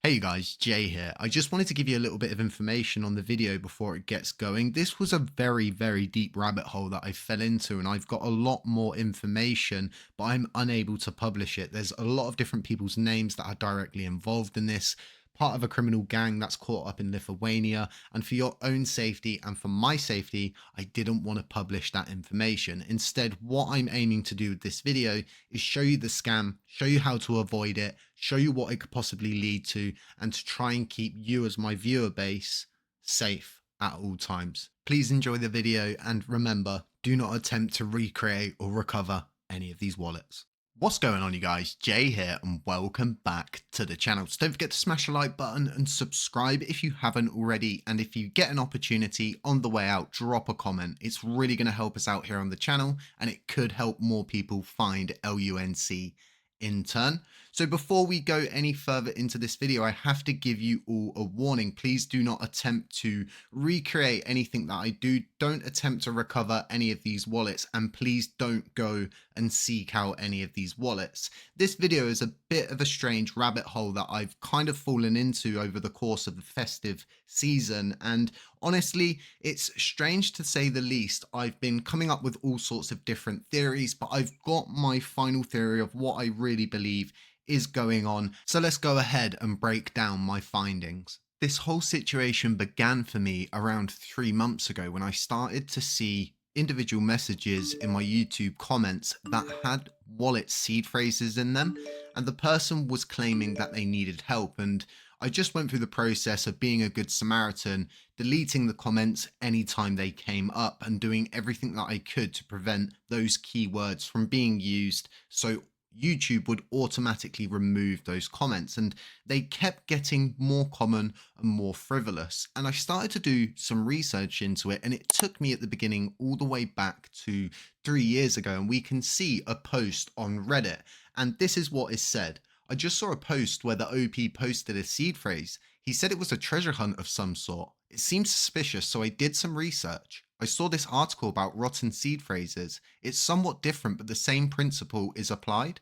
Hey you guys, Jay here. I just wanted to give you a little bit of information on the video before it gets going. This was a very deep rabbit hole that I fell into, and I've got a lot more information, but I'm unable to publish it. There's a lot of different people's names that are directly involved in this, part of a criminal gang that's caught up in Lithuania, and for your own safety and for my safety, I didn't want to publish that information. Instead, what I'm aiming to do with this video is show you the scam, show you how to avoid it, show you what it could possibly lead to, and to try and keep you as my viewer base safe at all times. Please enjoy the video, and remember, do not attempt to recreate or recover any of these wallets. What's going on, you guys? Jay here, and welcome back to the channel. So don't forget to smash the like button and subscribe if you haven't already. And if you get an opportunity on the way out, drop a comment. It's really going to help us out here on the channel, and it could help more people find LUNC in turn. So before we go any further into this video, I have to give you all a warning. Please do not attempt to recreate anything that I do. Don't attempt to recover any of these wallets, and please don't go and seek out any of these wallets. This video is a bit of a strange rabbit hole that I've kind of fallen into over the course of the festive season, and honestly, it's strange to say the least. I've been coming up with all sorts of different theories, but I've got my final theory of what I really believe is going on. So let's go ahead and break down my findings. This whole situation began for me around 3 months ago when I started to see individual messages in my YouTube comments that had wallet seed phrases in them, and the person was claiming that they needed help. And I just went through the process of being a good Samaritan, deleting the comments anytime they came up and doing everything that I could to prevent those keywords from being used, so YouTube would automatically remove those comments. And they kept getting more common and more frivolous. And I started to do some research into it, and it took me at the beginning all the way back to 3 years ago. And we can see a post on Reddit, and this is what is said. I just saw a post where the OP posted a seed phrase. He said it was a treasure hunt of some sort. It seemed suspicious, so I did some research. I saw this article about rotten seed phrases. It's somewhat different, but the same principle is applied.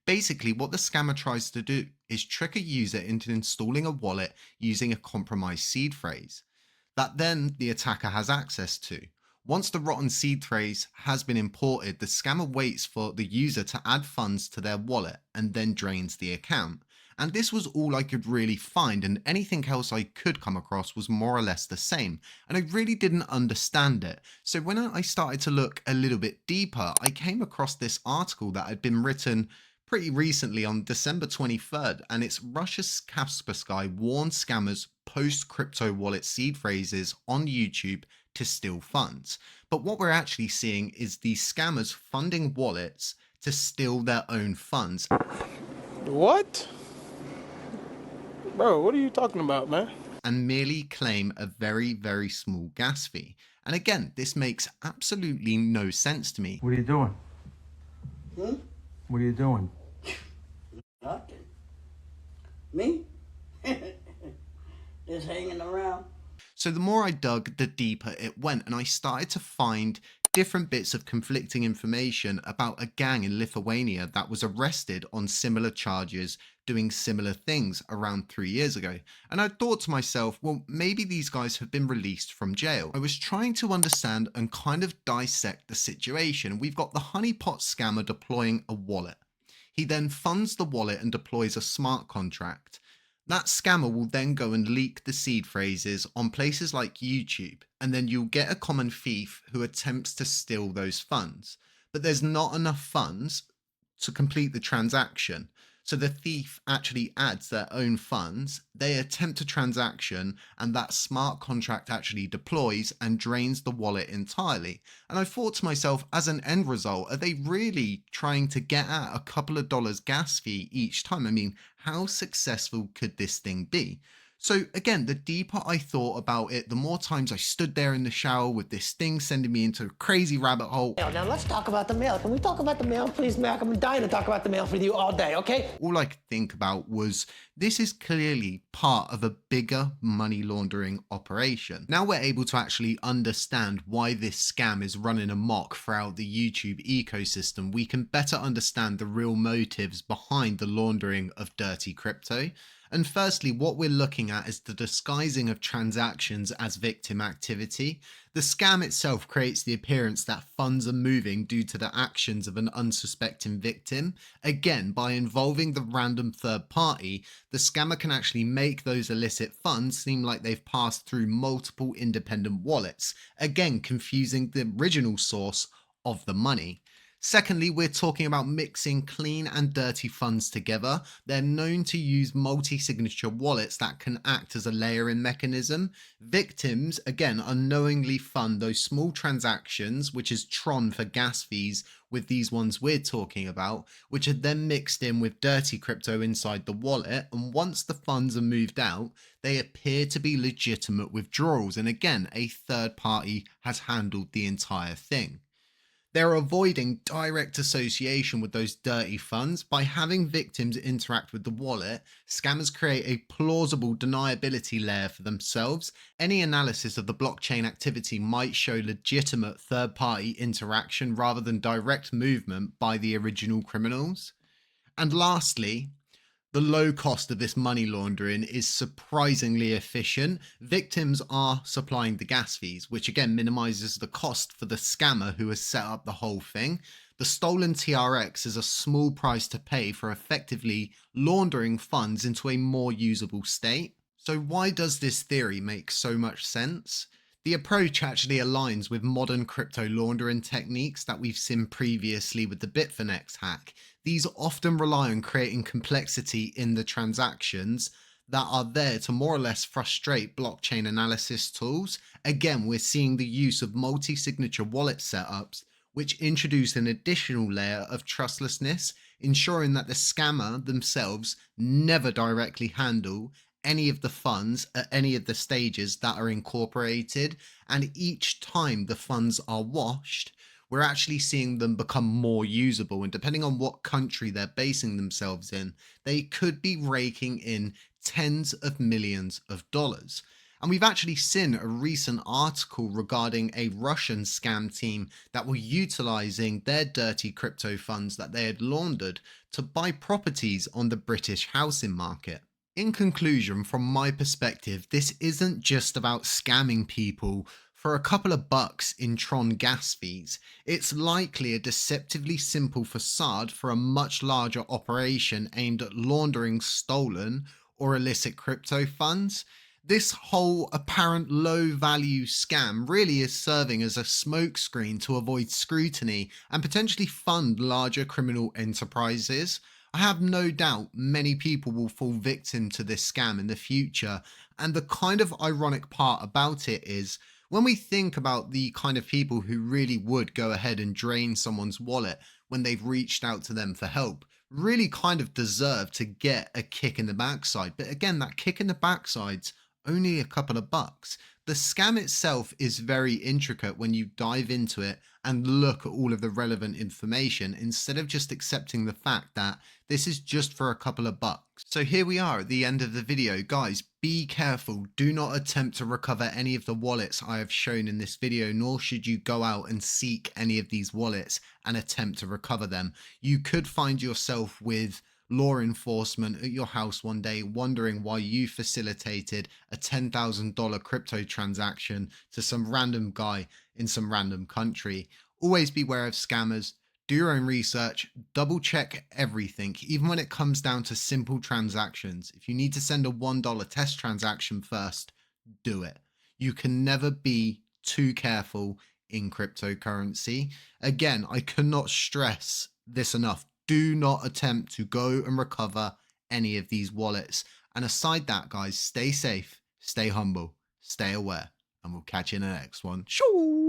Basically, what the scammer tries to do is trick a user into installing a wallet using a compromised seed phrase that then the attacker has access to. Once the rotten seed phrase has been imported, the scammer waits for the user to add funds to their wallet and then drains the account. And this was all I could really find, and anything else I could come across was more or less the same, and I really didn't understand it. So when I started to look a little bit deeper, I came across this article that had been written pretty recently on December 23rd, and it's Russia's Kaspersky warned scammers post crypto wallet seed phrases on YouTube to steal funds. But what we're actually seeing is these scammers funding wallets to steal their own funds. What? Bro, what are you talking about, man? And merely claim a very small gas fee. And again, this makes absolutely no sense to me. What are you doing? What are you doing? Nothing. Me? Just hanging around. So the more I dug, the deeper it went, and I started to find different bits of conflicting information about a gang in Lithuania that was arrested on similar charges doing similar things around 3 years ago. And I thought to myself, well, maybe these guys have been released from jail. I was trying to understand and kind of dissect the situation. We've got the honeypot scammer deploying a wallet. He then funds the wallet and deploys a smart contract. That scammer will then go and leak the seed phrases on places like YouTube, and then you'll get a common thief who attempts to steal those funds. But there's not enough funds to complete the transaction. So the thief actually adds their own funds, they attempt a transaction, and that smart contract actually deploys and drains the wallet entirely. And I thought to myself, as an end result, are they really trying to get at a couple of dollars gas fee each time? I mean, how successful could this thing be? So again, the deeper I thought about it, the more times I stood there in the shower with this thing sending me into a crazy rabbit hole. Now let's talk about the mail. Can we talk about the mail, please, Mac? I'm dying to talk about the mail with you all day, okay? All I could think about was, this is clearly part of a bigger money laundering operation. Now we're able to actually understand why this scam is running amok throughout the YouTube ecosystem. We can better understand the real motives behind the laundering of dirty crypto. And firstly, what we're looking at is the disguising of transactions as victim activity. The scam itself creates the appearance that funds are moving due to the actions of an unsuspecting victim. Again, by involving the random third party, the scammer can actually make those illicit funds seem like they've passed through multiple independent wallets, again confusing the original source of the money. Secondly, we're talking about mixing clean and dirty funds together. They're known to use multi-signature wallets that can act as a layering mechanism. Victims, again, unknowingly fund those small transactions, which is Tron for gas fees, with these ones we're talking about, which are then mixed in with dirty crypto inside the wallet. And once the funds are moved out, they appear to be legitimate withdrawals. And again, a third party has handled the entire thing. They're avoiding direct association with those dirty funds. By having victims interact with the wallet, scammers create a plausible deniability layer for themselves. Any analysis of the blockchain activity might show legitimate third-party interaction rather than direct movement by the original criminals. And lastly, the low cost of this money laundering is surprisingly efficient. Victims are supplying the gas fees, which again minimizes the cost for the scammer who has set up the whole thing. The stolen TRX is a small price to pay for effectively laundering funds into a more usable state. So why does this theory make so much sense? The approach actually aligns with modern crypto laundering techniques that we've seen previously with the Bitfinex hack. These often rely on creating complexity in the transactions that are there to more or less frustrate blockchain analysis tools. Again, we're seeing the use of multi-signature wallet setups, which introduce an additional layer of trustlessness, ensuring that the scammer themselves never directly handle any of the funds at any of the stages that are incorporated. And each time the funds are washed, we're actually seeing them become more usable. And depending on what country they're basing themselves in, they could be raking in tens of millions of dollars. And we've actually seen a recent article regarding a Russian scam team that were utilizing their dirty crypto funds that they had laundered to buy properties on the British housing market. In conclusion, from my perspective, this isn't just about scamming people for a couple of bucks in Tron gas fees. It's likely a deceptively simple facade for a much larger operation aimed at laundering stolen or illicit crypto funds. This whole apparent low value scam really is serving as a smokescreen to avoid scrutiny and potentially fund larger criminal enterprises. I have no doubt many people will fall victim to this scam in the future. And the kind of ironic part about it is when we think about the kind of people who really would go ahead and drain someone's wallet when they've reached out to them for help, really kind of deserve to get a kick in the backside. But again, that kick in the backside's only a couple of bucks. The scam itself is very intricate when you dive into it and look at all of the relevant information instead of just accepting the fact that this is just for a couple of bucks. So here we are at the end of the video. Guys, be careful. Do not attempt to recover any of the wallets I have shown in this video, nor should you go out and seek any of these wallets and attempt to recover them. You could find yourself with law enforcement at your house one day wondering why you facilitated a $10,000 crypto transaction to some random guy in some random country. Always beware of scammers. Do your own research, double check everything, even when it comes down to simple transactions. If you need to send a $1 test transaction first, do it. You can never be too careful in cryptocurrency. Again, I cannot stress this enough. Do not attempt to go and recover any of these wallets. And aside that, guys, stay safe, stay humble, stay aware, and we'll catch you in the next one. Shoo!